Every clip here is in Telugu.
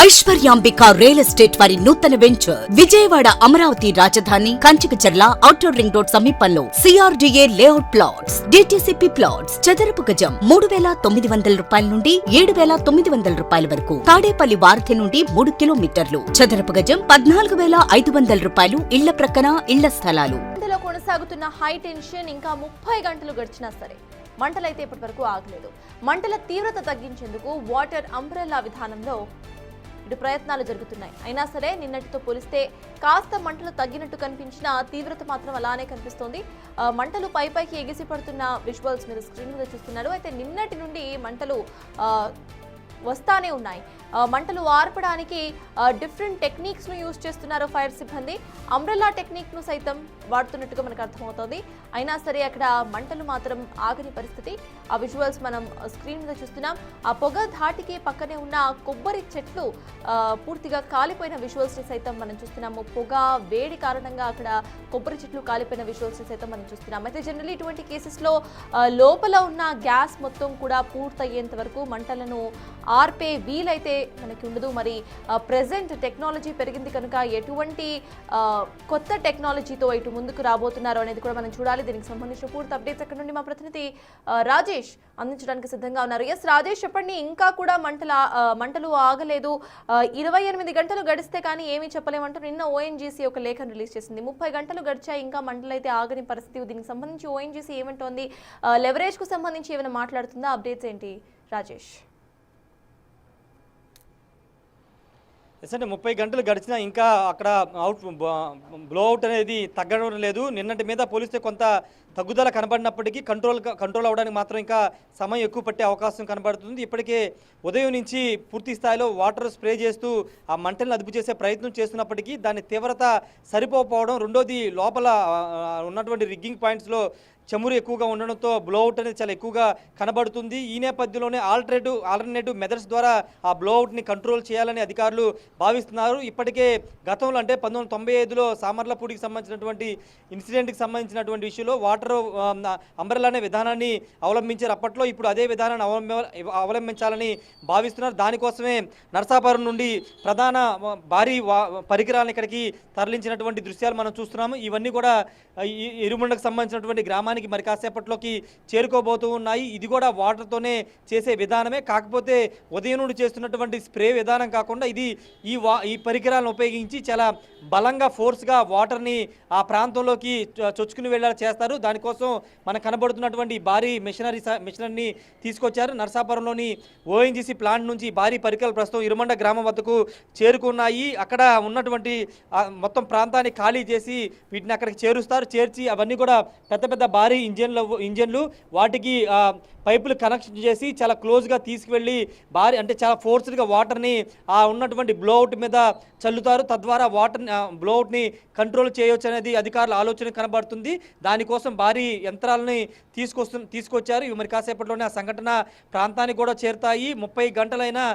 ఐశ్వర్యాంబిక రియల్ ఎస్టేట్ వారి నూతన వెంచర్ విజయవాడ అమరావతి రాజధాని కంచికచర్ల ఔటర్ రింగ్ రోడ్ సమీపంలో CRDA layout plots DTCP plots చదరపు గజం 3,900 రూపాయల నుండి 7,900 రూపాయల వరకు. తాడేపల్లి వారధి నుండి 3 కిలోమీటర్లు. చదరపు గజం 14,500 రూపాయలు. ఇళ్ల ప్రక్కన ఇళ్ల స్థలాలు. కొనసాగుతున్న హై టెన్షన్ ఇంకా 30 గంటలు గడిచినా సరే మంటలైతే ఇప్పటి వరకు ఆగలేదు. మంటల తీవ్రత తగ్గించేందుకు వాటర్ అంబ్రెల్లా విధానంలో ప్రయత్నాలు జరుగుతున్నాయి. అయినా సరే నిన్నటితో పోలిస్తే కాస్త మంటలు తగ్గినట్టు కనిపించిన తీవ్రత మాత్రం అలానే కనిపిస్తోంది. మంటలు పైకి ఎగిసి పడుతున్న విజువల్స్ మీరు స్క్రీన్ మీద చూస్తున్నారు. అయితే నిన్నటి నుండి మంటలు వస్తానే ఉన్నాయి. మంటలు ఆర్పడానికి డిఫరెంట్ టెక్నిక్స్ను యూజ్ చేస్తున్నారు ఫైర్ సిబ్బంది. అంబ్రెల్లా టెక్నిక్ను సైతం వాడుతున్నట్టుగా మనకు అర్థమవుతోంది. అయినా సరే అక్కడ మంటలు మాత్రం ఆగని పరిస్థితి. ఆ విజువల్స్ మనం స్క్రీన్ మీద చూస్తున్నాం. ఆ పొగ ధాటికి పక్కనే ఉన్న కొబ్బరి చెట్లు పూర్తిగా కాలిపోయిన విజువల్స్ని సైతం మనం చూస్తున్నాము. పొగ వేడి కారణంగా అక్కడ కొబ్బరి చెట్లు కాలిపోయిన విజువల్స్ని సైతం మనం చూస్తున్నాం. అయితే జనరల్లీ ఇటువంటి కేసెస్లో లోపల ఉన్న గ్యాస్ మొత్తం కూడా పూర్తయ్యేంత వరకు మంటలను ఆర్పే వీలైతే మనకి ఉండదు. మరి ప్రెజెంట్ టెక్నాలజీ పెరిగింది కనుక ఎటువంటి కొత్త టెక్నాలజీతో ఇటు ముందుకు రాబోతున్నారు అనేది కూడా మనం చూడాలి. దీనికి సంబంధించిన పూర్తి అప్డేట్స్ అక్కడ నుండి మా ప్రతినిధి రాజేష్ అందించడానికి సిద్ధంగా ఉన్నారు. ఎస్ రాజేష్, చెప్పండి. ఇంకా కూడా మంటలు ఆగలేదు. 28 గంటలు గడిస్తే కానీ ఏమీ చెప్పలేమంటారు. నిన్న ఓఎన్జీసీ ఒక లేఖను రిలీజ్ చేసింది. 30 గంటలు గడిచాయి, ఇంకా మంటలు అయితే ఆగని పరిస్థితి. దీనికి సంబంధించి ఓఎన్జీసీ ఏమంటోంది? లెవరేజ్ కు సంబంధించి ఏమైనా మాట్లాడుతుందా? అప్డేట్స్ ఏంటి రాజేష్? అంటే 30 గంటలు గడిచినా ఇంకా అక్కడ బ్లోఅవుట్ అనేది తగ్గడం లేదు. నిన్నటి మీద పోలిస్తే కొంత తగ్గుదల కనబడినప్పటికీ కంట్రోల్ అవ్వడానికి మాత్రం ఇంకా సమయం ఎక్కువ పట్టే అవకాశం కనబడుతుంది. ఇప్పటికే ఉదయం నుంచి పూర్తి స్థాయిలో వాటర్ స్ప్రే చేస్తూ ఆ మంటలను అదుపు చేసే ప్రయత్నం చేస్తున్నప్పటికీ దాని తీవ్రత సరిపోకపోవడం, రెండోది లోపల ఉన్నటువంటి రిగ్గింగ్ పాయింట్స్లో చమురు ఎక్కువగా ఉండడంతో బ్లోఅవుట్ అనేది చాలా ఎక్కువగా కనబడుతుంది. ఈ నేపథ్యంలోనే ఆల్టర్నేటివ్ మెథడ్స్ ద్వారా ఆ బ్లోఅవుట్ని కంట్రోల్ చేయాలని అధికారులు భావిస్తున్నారు. ఇప్పటికే గతంలో అంటే 1995లో సామర్లపూడికి సంబంధించినటువంటి ఇన్సిడెంట్కి సంబంధించినటువంటి విషయంలో వాటర్ అంబ్రెల్లా అనే విధానాన్ని అవలంబించారు. అప్పట్లో ఇప్పుడు అదే విధానాన్ని అవలంబించాలని భావిస్తున్నారు. దానికోసమే నరసాపురం నుండి ప్రధాన భారీ పరికరాలను ఇక్కడికి తరలించినటువంటి దృశ్యాలు మనం చూస్తున్నాము. ఇవన్నీ కూడా ఇరుముండకు సంబంధించినటువంటి గ్రామానికి మరి కాసేపట్లోకి చేరుకోబోతూ ఉన్నాయి. ఇది కూడా వాటర్తోనే చేసే విధానమే. కాకపోతే ఉదయం నుండి చేస్తున్నటువంటి స్ప్రే విధానం కాకుండా ఇది ఈ పరికరాలను ఉపయోగించి చాలా బలంగా ఫోర్స్గా వాటర్ని ఆ ప్రాంతంలోకి చొచ్చుకుని వెళ్ళేలా చేస్తారు. దానికోసం మనకు కనబడుతున్నటువంటి భారీ మిషనరీని తీసుకొచ్చారు. నరసాపురంలోని ఓఎన్జీసీ ప్లాంట్ నుంచి భారీ పరికరాలు ప్రస్తుతం ఇరుమండ గ్రామం వద్దకు చేరుకున్నాయి. అక్కడ ఉన్నటువంటి మొత్తం ప్రాంతాన్ని ఖాళీ చేసి వీటిని అక్కడికి చేర్చి అవన్నీ కూడా పెద్ద భారీ ఇంజన్లు వాటికి పైపులు కనెక్షన్ చేసి చాలా క్లోజ్గా తీసుకువెళ్ళి అంటే చాలా ఫోర్స్డ్గా వాటర్ని ఆ ఉన్నటువంటి బ్లోఅవుట్ మీద చల్లుతారు. తద్వారా బ్లోఅవుట్ని కంట్రోల్ చేయవచ్చు అనేది అధికారుల ఆలోచన కనబడుతుంది. దానికోసం భారీ యంత్రాలని తీసుకొచ్చారు. ఇవి మరి కాసేపట్లోనే ఆ సంఘటన ప్రాంతానికి కూడా చేరుతాయి. 30 గంటలైనా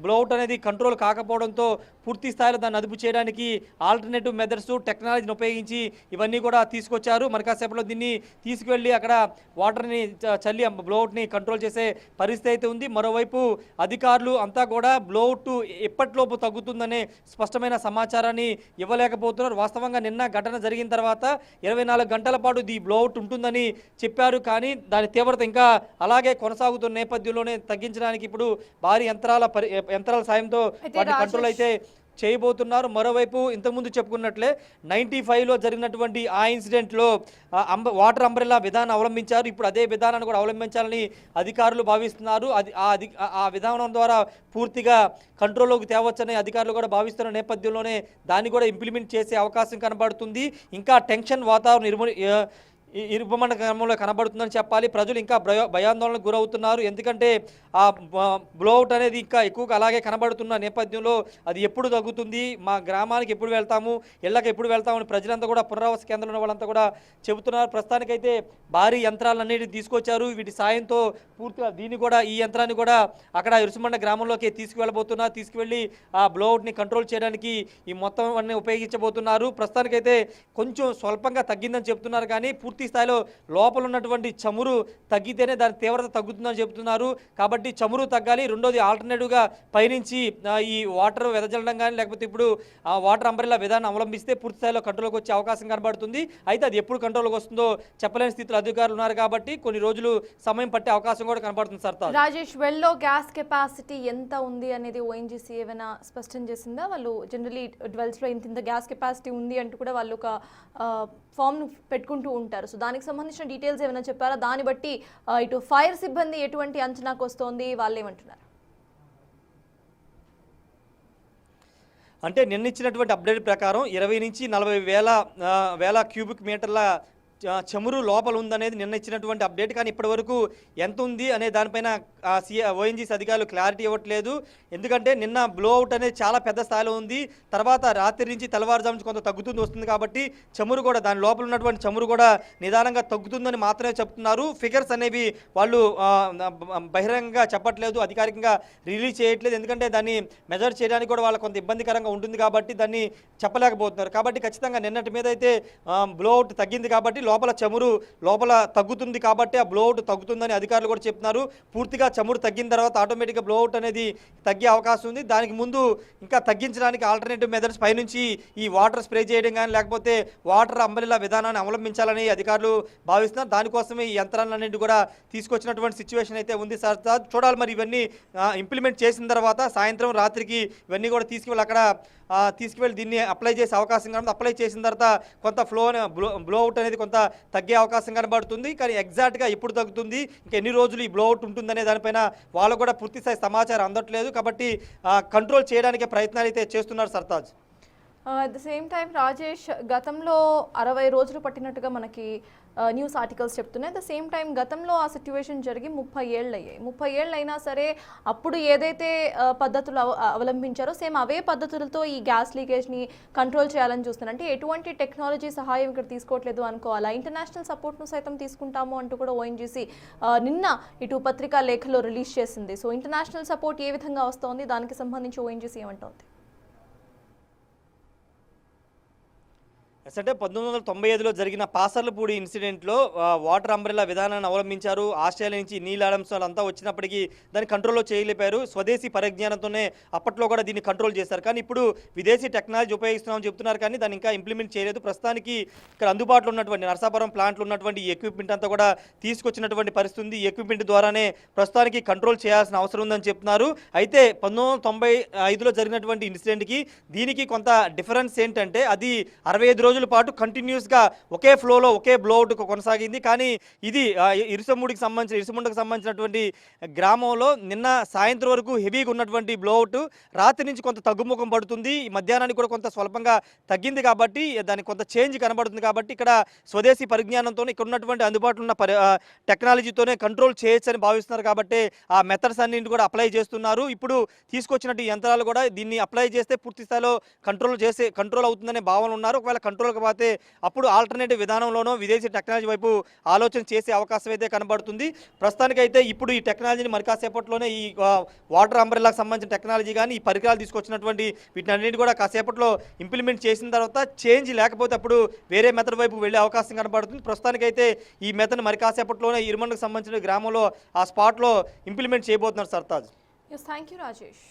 బ్లోఅవుట్ అనేది కంట్రోల్ కాకపోవడంతో పూర్తి స్థాయిలో దాన్ని అదుపు చేయడానికి ఆల్టర్నేటివ్ మెథడ్స్ టెక్నాలజీని ఉపయోగించి ఇవన్నీ కూడా తీసుకొచ్చారు. మరి కాసేపట్లో దీన్ని తీసుకువెళ్ళి అక్కడ వాటర్ని చల్లి బ్లోఅవుట్ని కంట్రోల్ చేసే పరిస్థితి అయితే ఉంది. మరోవైపు అధికారులు అంతా కూడా బ్లోఅవుట్ ఎప్పటిలోపు తగ్గుతుందనే స్పష్టమైన సమాచారాన్ని ఇవ్వలేకపోతున్నారు. వాస్తవంగా నిన్న ఘటన జరిగిన తర్వాత 24 గంటల పాటు ఈ బ్లోఅవుట్ ఉంటుందని చెప్పారు. కానీ దాని తీవ్రత ఇంకా అలాగే కొనసాగుతున్న నేపథ్యంలోనే తగ్గించడానికి ఇప్పుడు భారీ యంత్రాల సాయంతో వాటి కంట్రోల్ అయితే చేయబోతున్నారు. మరోవైపు ఇంతకుముందు చెప్పుకున్నట్లే 95లో జరిగినటువంటి ఆ ఇన్సిడెంట్లో వాటర్ అంబ్రెల్లా విధానం అవలంబించారు. ఇప్పుడు అదే విధానాన్ని కూడా అవలంబించాలని అధికారులు భావిస్తున్నారు. ఆ విధానం ద్వారా పూర్తిగా కంట్రోల్లోకి తేవచ్చని అధికారులు కూడా భావిస్తున్న నేపథ్యంలోనే దాన్ని కూడా ఇంప్లిమెంట్ చేసే అవకాశం కనబడుతుంది. ఇంకా టెన్షన్ వాతావరణం ఇరుపమండ గ్రామంలో కనబడుతుందని చెప్పాలి. ప్రజలు ఇంకా భయాందోళనకు గురవుతున్నారు. ఎందుకంటే ఆ బ్లోఅవుట్ అనేది ఇంకా ఎక్కువగా అలాగే కనబడుతున్న నేపథ్యంలో అది ఎప్పుడు తగ్గుతుంది, మా గ్రామానికి ఎప్పుడు వెళ్తాము, ఇళ్ళకి ఎప్పుడు వెళ్తామని ప్రజలంతా కూడా పునరావాస కేంద్రంలో వాళ్ళంతా కూడా చెబుతున్నారు. ప్రస్తుతానికైతే భారీ యంత్రాలన్నిటిని తీసుకొచ్చారు. వీటి సాయంతో పూర్తిగా ఈ యంత్రాన్ని కూడా అక్కడ ఇరుసుమండ గ్రామంలోకి తీసుకువెళ్ళి ఆ బ్లోఅవుట్ని కంట్రోల్ చేయడానికి ఈ మొత్తం అన్ని ఉపయోగించబోతున్నారు. ప్రస్తుతానికైతే కొంచెం స్వల్పంగా తగ్గిందని చెప్తున్నారు. కానీ పూర్తి పూర్తి స్థాయిలో లోపల ఉన్నటువంటి చమురు తగ్గితేనే దాని తీవ్రత తగ్గుతుందని చెబుతున్నారు. కాబట్టి చమురు తగ్గాలి. రెండోది ఆల్టర్నేటివ్గా పైనుంచి ఈ వాటర్ వెదజల్లడం కానీ లేకపోతే ఇప్పుడు వాటర్ అంబ్రెల్లా విధానం అవలంబిస్తే పూర్తి స్థాయిలో కంట్రోల్కి వచ్చే అవకాశం కనబడుతుంది. అయితే అది ఎప్పుడు కంట్రోల్కి వస్తుందో చెప్పలేని స్థితిలో అధికారులు ఉన్నారు కాబట్టి కొన్ని రోజులు సమయం పట్టే అవకాశం కూడా కనబడుతుంది. సార్ రాజేష్, వెల్లో గ్యాస్ కెపాసిటీ ఎంత ఉంది అనేది ఓఎన్జీసీ ఏమైనా స్పష్టం చేసిందా? వాళ్ళు జనరలీ డ్వెల్స్లో ఇంత గ్యాస్ కెపాసిటీ ఉంది అంటూ కూడా వాళ్ళు ఒక ఫామ్ను పెట్టుకుంటూ ఉంటారు. సో దానికి సంబంధించిన డీటెయిల్స్ ఏమైనా చెప్పారా? దాన్ని బట్టి ఇటు ఫైర్ సిబ్బంది ఎటువంటి అంచనాకు వస్తోంది, వాళ్ళు ఏమంటున్నారు? అంటే నిన్న ఇచ్చినటువంటి అప్డేట్ ప్రకారం 20 నుంచి 40 వేల క్యూబిక్ మీటర్ల చమురు లోపల ఉందనేది నిన్న ఇచ్చినటువంటి అప్డేట్. కానీ ఇప్పటి వరకు ఎంత ఉంది అనే దానిపైన ఓఎన్జీసీ అధికారులు క్లారిటీ ఇవ్వట్లేదు. ఎందుకంటే నిన్న బ్లో అవుట్ అనేది చాలా పెద్ద స్థాయిలో ఉంది. తర్వాత రాత్రి నుంచి తెల్లవారుజాము నుంచి కొంత తగ్గుతుంది వస్తుంది కాబట్టి చమురు కూడా దాని లోపల ఉన్నటువంటి చమురు కూడా నిదానంగా తగ్గుతుందని మాత్రమే చెప్తున్నారు. ఫిగర్స్ అనేవి వాళ్ళు బహిరంగంగా చెప్పట్లేదు, అధికారికంగా రిలీజ్ చేయట్లేదు. ఎందుకంటే దాన్ని మెజర్ చేయడానికి కూడా వాళ్ళకి కొంత ఇబ్బందికరంగా ఉంటుంది కాబట్టి దాన్ని చెప్పలేకపోతున్నారు. కాబట్టి ఖచ్చితంగా నిన్నటి మీద అయితే బ్లో అవుట్ తగ్గింది కాబట్టి లోపల చమురు లోపల తగ్గుతుంది కాబట్టి ఆ బ్లోఅవుట్ తగ్గుతుందని అధికారులు కూడా చెప్తున్నారు. పూర్తిగా చమురు తగ్గిన తర్వాత ఆటోమేటిక్గా బ్లోఅవుట్ అనేది తగ్గే అవకాశం ఉంది. దానికి ముందు ఇంకా తగ్గించడానికి ఆల్టర్నేటివ్ మెథడ్స్ పైనుంచి ఈ వాటర్ స్ప్రే చేయడం కానీ లేకపోతే వాటర్ అంబ్రెల్లా విధానాన్ని అవలంబించాలని అధికారులు భావిస్తున్నారు. దానికోసమే ఈ యంత్రాలన్నింటి కూడా తీసుకొచ్చినటువంటి సిచ్యువేషన్ అయితే ఉంది. సార్ చూడాలి మరి ఇవన్నీ ఇంప్లిమెంట్ చేసిన తర్వాత సాయంత్రం రాత్రికి ఇవన్నీ కూడా తీసుకువెళ్ళి దీన్ని అప్లై చేసే అవకాశం కనబడుతుంది. అప్లై చేసిన తర్వాత కొంత బ్లోఅవుట్ అనేది కొంత తగ్గే అవకాశం కనబడుతుంది. కానీ ఎగ్జాక్ట్గా ఎప్పుడు తగ్గుతుంది, ఇంకా ఎన్ని రోజులు ఈ బ్లోఅవుట్ ఉంటుందనే దానిపైన వాళ్ళకు కూడా పూర్తిస్థాయి సమాచారం అందట్లేదు. కాబట్టి కంట్రోల్ చేయడానికి ప్రయత్నాలు అయితే చేస్తున్నారు Sartaj. At the same time Rajesh, గతంలో 60 రోజులు పట్టినట్టుగా మనకి న్యూస్ ఆర్టికల్స్ చెప్తున్నాయి. అట్ ద సేమ్ టైం గతంలో ఆ సిట్యువేషన్ జరిగి 30 ఏళ్ళు అయ్యాయి. 30 ఏళ్ళు అయినా సరే అప్పుడు ఏదైతే పద్ధతులు అవలంబించారో సేమ్ అవే పద్ధతులతో ఈ గ్యాస్ లీకేజ్ని కంట్రోల్ చేయాలని చూస్తున్నారు. అంటే ఎటువంటి టెక్నాలజీ సహాయం ఇక్కడ తీసుకోవట్లేదు అనుకోవాలా? ఇంటర్నేషనల్ సపోర్ట్ను సైతం తీసుకుంటాము అంటూ కూడా ఓఎన్జీసీ నిన్న ఇటు పత్రికా లేఖలో రిలీజ్ చేసింది. సో ఇంటర్నేషనల్ సపోర్ట్ ఏ విధంగా వస్తోంది, దానికి సంబంధించి ఓఎన్జీసీ ఏమంటోంది? అంటే 1995లో జరిగిన పాసర్లపూడి ఇన్సిడెంట్లో వాటర్ అంబ్రెల్లా విధానాన్ని అవలంబించారు. ఆస్ట్రేలియా నుంచి నీల్ ఆడమ్స్ వాళ్ళంతా వచ్చినప్పటికీ దాన్ని కంట్రోల్లో చేయలేపారు. స్వదేశీ పరిజ్ఞానంతోనే అప్పట్లో కూడా దీన్ని కంట్రోల్ చేశారు. కానీ ఇప్పుడు విదేశీ టెక్నాలజీ ఉపయోగిస్తున్నామని చెప్తున్నారు కానీ దాన్ని ఇంకా ఇంప్లిమెంట్ చేయలేదు. ప్రస్తుతానికి ఇక్కడ అందుబాటులో ఉన్నటువంటి నరసాపురం ప్లాంట్లో ఉన్నటువంటి ఎక్విప్మెంట్ అంతా కూడా తీసుకొచ్చినటువంటి పరిస్థితి ఉంది. ఈ ఎక్విప్మెంట్ ద్వారానే ప్రస్తుతానికి కంట్రోల్ చేయాల్సిన అవసరం ఉందని చెప్తున్నారు. అయితే 1995లో జరిగినటువంటి ఇన్సిడెంట్కి దీనికి కొంత డిఫరెన్స్ ఏంటంటే అది 65 రోజుల పాటు కంటిన్యూస్గా ఒకే ఫ్లోలో ఒకే బ్లోఅవుట్ కొనసాగింది. కానీ ఇది ఇరుసముండకు సంబంధించినటువంటి గ్రామంలో నిన్న సాయంత్రం వరకు హెవీగా ఉన్నటువంటి బ్లోఅవుట్ రాత్రి నుంచి కొంత తగ్గుముఖం పడుతుంది. మధ్యాహ్నానికి కూడా కొంత స్వల్పంగా తగ్గింది కాబట్టి దానికి కొంత చేంజ్ కనబడుతుంది. కాబట్టి ఇక్కడ స్వదేశీ పరిజ్ఞానంతో ఇక్కడ ఉన్నటువంటి అందుబాటులో ఉన్న టెక్నాలజీతోనే కంట్రోల్ చేయొచ్చని భావిస్తున్నారు. కాబట్టి ఆ మెథడ్స్ అన్నింటి కూడా అప్లై చేస్తున్నారు. ఇప్పుడు తీసుకొచ్చినట్టు యంత్రాలు కూడా దీన్ని అప్లై చేస్తే పూర్తి స్థాయిలో కంట్రోల్ అవుతుందనే భావన ఉన్నారు. ఒకవేళ కంట్రోల్ కాకపోతే అప్పుడు ఆల్టర్నేటివ్ విధానంలోనో విదేశీ టెక్నాలజీ వైపు ఆలోచన చేసే అవకాశం అయితే కనబడుతుంది. ప్రస్తుతానికైతే ఇప్పుడు ఈ టెక్నాలజీని మరి కాసేపట్లోనే ఈ వాటర్ అంబ్రెల్లాకు సంబంధించిన టెక్నాలజీ కానీ ఈ పరికరాలు తీసుకొచ్చినటువంటి వీటినన్నింటి కూడా కాసేపట్లో ఇంప్లిమెంట్ చేసిన తర్వాత చేంజ్ లేకపోతే అప్పుడు వేరే మెథడ్ వైపు వెళ్ళే అవకాశం కనబడుతుంది. ప్రస్తుతానికైతే ఈ మెథడ్ మరి కాసేపట్లోనే ఇరుమండకు సంబంధించిన గ్రామంలో ఆ స్పాట్లో ఇంప్లిమెంట్ చేయబోతున్నారు సర్తాజ్. Thank you Rajesh.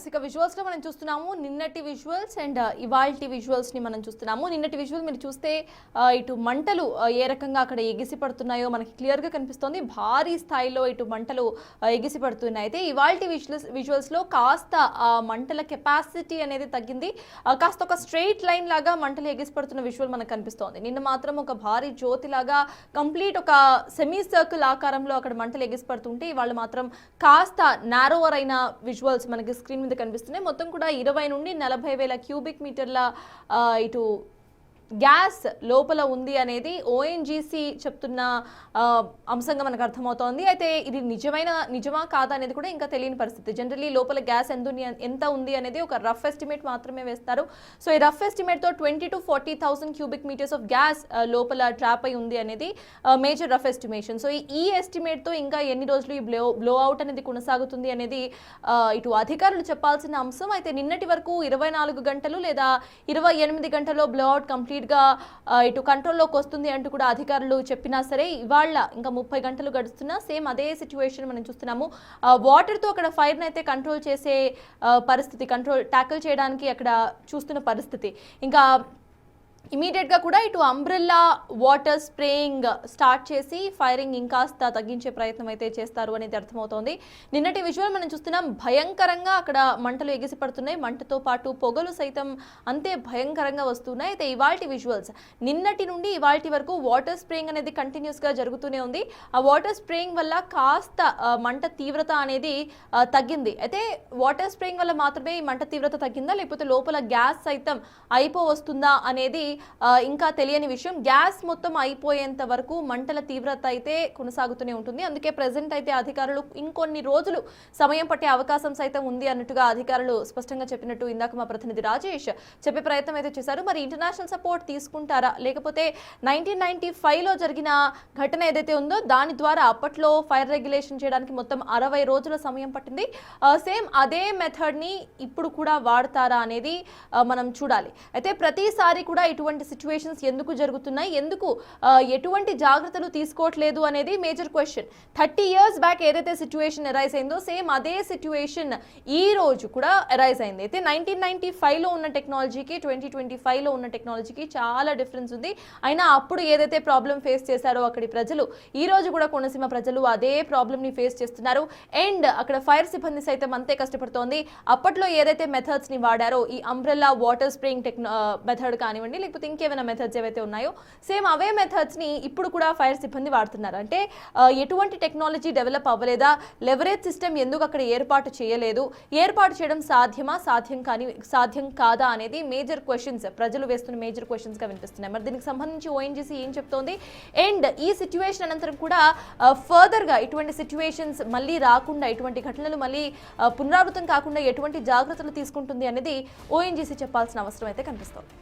ఇక విజువల్స్లో మనం చూస్తున్నాము నిన్నటి విజువల్స్ అండ్ ఇవాల్టి విజువల్స్ని మనం చూస్తున్నాము. నిన్నటి విజువల్ మీరు చూస్తే ఇటు మంటలు ఏ రకంగా అక్కడ ఎగిసి పడుతున్నాయో మనకి క్లియర్గా కనిపిస్తోంది. భారీ స్థాయిలో ఇటు మంటలు ఎగిసి పడుతున్నాయి. అయితే ఇవాల్టి విజువల్స్లో కాస్త మంటల కెపాసిటీ అనేది తగ్గింది. కాస్త ఒక స్ట్రెయిట్ లైన్ లాగా మంటలు ఎగిసి పడుతున్న విజువల్ మనకు కనిపిస్తోంది. నిన్న మాత్రం ఒక భారీ జ్యోతిలాగా కంప్లీట్ ఒక సెమీ సర్కిల్ ఆకారంలో అక్కడ మంటలు ఎగిసి పడుతుంటే ఇవాళ మాత్రం కాస్త నారోవర్ అయిన విజువల్స్ మనకి స్క్రీన్ మీద కనిపిస్తున్నాయి. మొత్తం కూడా 20 నుండి 40 వేల క్యూబిక్ మీటర్ల ఇటు గ్యాస్ లోపల ఉంది అనేది ఓఎన్జీసీ చెప్తున్న అంశంగా మనకు అర్థమవుతోంది. అయితే ఇది నిజమా కాదా అనేది కూడా ఇంకా తెలియని పరిస్థితి. జనరల్లీ లోపల గ్యాస్ ఎంత ఉంది అనేది ఒక రఫ్ ఎస్టిమేట్ మాత్రమే వేస్తారు. సో ఈ రఫ్ ఎస్టిమేట్తో 20,000 to 40,000 cubic meters of gas లోపల ట్రాప్ అయి ఉంది అనేది మేజర్ రఫ్ ఎస్టిమేషన్. సో ఈ ఎస్టిమేట్తో ఇంకా ఎన్ని రోజులు ఈ బ్లో అవుట్ అనేది కొనసాగుతుంది అనేది ఇటు అధికారులు చెప్పాల్సిన అంశం. అయితే నిన్నటి వరకు 24 గంటలు లేదా 28 గంటల్లో బ్లో అవుట్ కంప్లీట్గా ఇటు కంట్రోల్లోకి వస్తుంది అంటూ కూడా అధికారులు చెప్పినా సరే, ఇవాళ ఇంకా 30 గంటలు గడుస్తున్నా సేమ్ అదే సిచ్యువేషన్ మనం చూస్తున్నాము. వాటర్తో అక్కడ ఫైర్ని అయితే కంట్రోల్ చేసే పరిస్థితి, ట్యాకిల్ చేయడానికి అక్కడ చూస్తున్న పరిస్థితి. ఇంకా ఇమీడియట్గా కూడా ఇటు అంబ్రెల్లా వాటర్ స్ప్రేయింగ్ స్టార్ట్ చేసి ఫైరింగ్ ఇంకాస్త తగ్గించే ప్రయత్నం అయితే చేస్తారు అనేది అర్థమవుతోంది. నిన్నటి విజువల్ మనం చూస్తున్నాం, భయంకరంగా అక్కడ మంటలు ఎగిసిపడుతున్నాయి. మంటతో పాటు పొగలు సైతం అంతే భయంకరంగా వస్తున్నాయి. అయితే ఇవాల్టి విజువల్స్ నిన్నటి నుండి ఇవాల్టి వరకు వాటర్ స్ప్రేయింగ్ అనేది కంటిన్యూస్గా జరుగుతూనే ఉంది. ఆ వాటర్ స్ప్రేయింగ్ వల్ల కాస్త మంట తీవ్రత అనేది తగ్గింది. అయితే వాటర్ స్ప్రేయింగ్ వల్ల మాత్రమే ఈ మంట తీవ్రత తగ్గిందా, లేకపోతే లోపల గ్యాస్ సైతం అయిపోవస్తుందా అనేది ఇంకా తెలియని విషయం. గ్యాస్ మొత్తం అయిపోయేంత వరకు మంటల తీవ్రత అయితే కొనసాగుతూనే ఉంటుంది. అందుకే ప్రెసెంట్ అయితే అధికారులు ఇంకొన్ని రోజులు సమయం పట్టే అవకాశం సైతం ఉంది అన్నట్టుగా అధికారులు స్పష్టంగా చెప్పినట్టు ఇందాక మా ప్రతినిధి రాజేష్ చెప్పే ప్రయత్నం అయితే చేశారు. మరి ఇంటర్నేషనల్ సపోర్ట్ తీసుకుంటారా, లేకపోతే 1995లో జరిగిన ఘటన ఏదైతే ఉందో దాని ద్వారా అప్పట్లో ఫైర్ రెగ్యులేషన్ చేయడానికి మొత్తం 60 రోజుల సమయం పట్టింది. సేమ్ అదే మెథడ్ని ఇప్పుడు కూడా వాడతారా అనేది మనం చూడాలి. అయితే ప్రతిసారి కూడా ఇటువంటి సిచ్యువేషన్స్ ఎందుకు జరుగుతున్నాయి, ఎందుకు ఎటువంటి జాగ్రత్తలు తీసుకోవట్లేదు అనేది మేజర్ క్వశ్చన్. 30 years బ్యాక్ ఏదైతే సిచ్యువేషన్ అరైజ్ అయిందో సేమ్ అదే సిచ్యువేషన్ ఈ రోజు కూడా అరైజ్ అయింది. అయితే 1995లో ఉన్న టెక్నాలజీకి 2025లో ఉన్న టెక్నాలజీకి చాలా డిఫరెన్స్ ఉంది. అయినా అప్పుడు ఏదైతే ప్రాబ్లం ఫేస్ చేశారో అక్కడి ప్రజలు, ఈ రోజు కూడా కోనసీమ ప్రజలు అదే ప్రాబ్లమ్ని ఫేస్ చేస్తున్నారు. అండ్ అక్కడ ఫైర్ సిబ్బంది సైతం అంతే కష్టపడుతోంది. అప్పట్లో ఏదైతే మెథడ్స్ని వాడారో, ఈ అంబ్రెల్లా వాటర్ స్ప్రేయింగ్ మెథడ్ కానివ్వండి, లేకపోతే ఇంకేమైనా మెథడ్స్ ఏవైతే ఉన్నాయో సేమ్ అవే మెథడ్స్ని ఇప్పుడు కూడా ఫైర్ సిబ్బంది వాడుతున్నారు. అంటే ఎటువంటి టెక్నాలజీ డెవలప్ అవ్వలేదా, లెవరేజ్ సిస్టమ్ ఎందుకు అక్కడ ఏర్పాటు చేయలేదు, ఏర్పాటు చేయడం సాధ్యమా, సాధ్యం కాదా అనేది మేజర్ క్వశ్చన్స్, ప్రజలు వేస్తున్న మేజర్ క్వశ్చన్స్గా వినిపిస్తున్నాయి. మరి దీనికి సంబంధించి ఓఎన్జీసీ ఏం చెప్తోంది, అండ్ ఈ సిచ్యువేషన్ అనంతరం కూడా ఫర్దర్గా ఇటువంటి సిచ్యువేషన్స్ మళ్ళీ రాకుండా, ఇటువంటి ఘటనలు మళ్ళీ పునరావృతం కాకుండా ఎటువంటి జాగ్రత్తలు తీసుకుంటుంది అనేది ఓఎన్జీసీ చెప్పాల్సిన అవసరం అయితే కనిపిస్తోంది.